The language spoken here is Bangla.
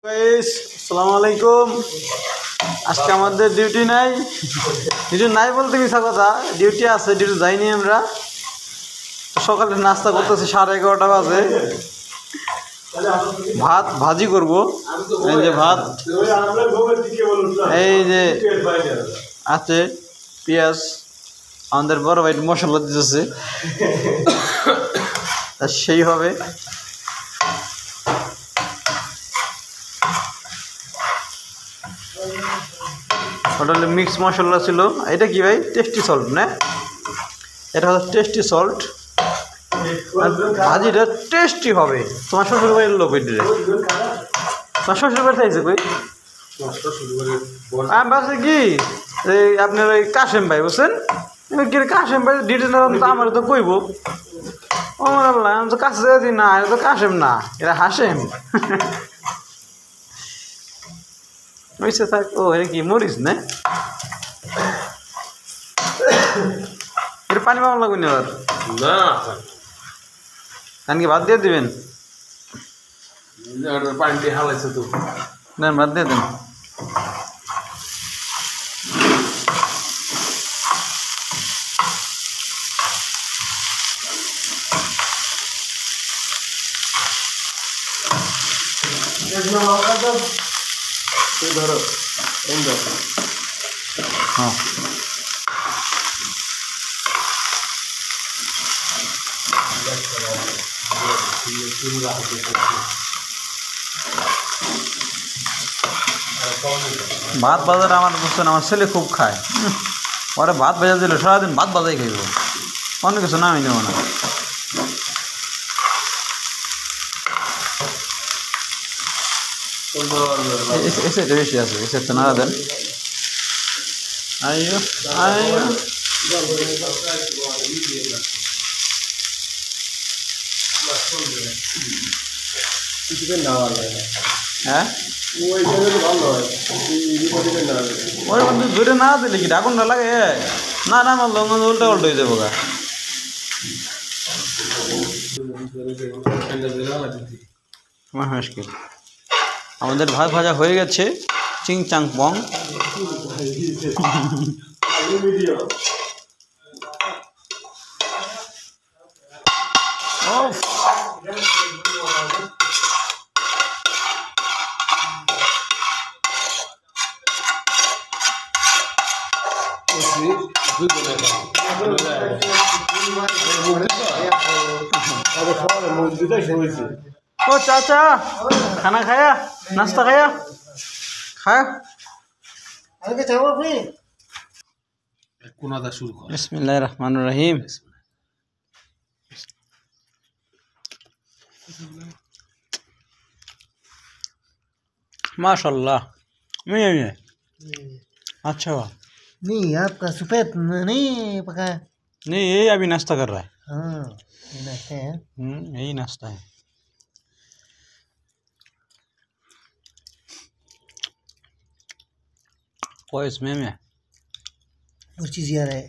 গাইস আসসালামু আলাইকুম। আজকে আমাদের ডিউটি নাই বলতে মিছা কথা, ডিউটি আছে, ডিউটি যাইনি আমরা। সকালে নাস্তা করতেছি 11:30 বাজে। ভাত ভাজি করব, এই যে ভাত, এই যে আছে পেঁয়াজ, আমাদের বড় ভাই মশলা দিতেছে, সেই হবে। ওটা হলো মিক্স মশলা ছিল। এটা কি ভাই? টেস্টি সল্ট না? এটা হচ্ছে টেস্টি সল্ট। ভাজিটা টেস্টি হবে। তোমার শ্বশুর বাড়ির লোক ওইটা, তোমার শ্বশুর বাড়ি থাকছে কই? আমি ভাবছি কি এই আপনার ওই কাশেম ভাই বুঝছেন, কাশেম ভাই ডিটেল তো আমার তো কইব। ও আল্লাহ, আমি তো কাছে যাচ্ছি না, এটা তো কাশেম না, এটা হাসেম। বুঝছে থাক। ও এটা কি মরিস না? এটা পানি পাওয়া লাগবে না এবার না, কারণ কি ভাত দিয়ে দিবেন? পানিটি হালাইছে তো। না ভাত দিয়ে দেন। ধরো হ্যাঁ ভাত বাজার আমার বুঝছেন, আমার ছেলে খুব খায়। ওরা ভাত ভেজা দিল, সারাদিন ভাত বাজাই খাইব, অন্য কিছু না আমি নেব না। এসে বেশি আছে, এসে তো নাড়া দেন। আইয়ো আইয়ো, হ্যাঁ ওই বন্ধু ধরে না দিলে কি ডাকুন না লাগে? না না মারলো উল্টা উল্টো হয়ে যাবো গা। মুশকিল। আমাদের ভাত ভাজা হয়ে গেছে, চিং চাং পং। ओ चाचा खाना खाया, नाश्ता खाया? खाया? बिस्मिल्लाहिर रहमानिर रहीम। माशाल्लाह। अच्छा हुआ। नहीं, आपका सफेद नहीं पका है। नहीं, ये अभी नाश्ता कर रहा है। हाँ, ये नाश्ता है। यही नाश्ता है। कोई इसमें और चीज़ यार है।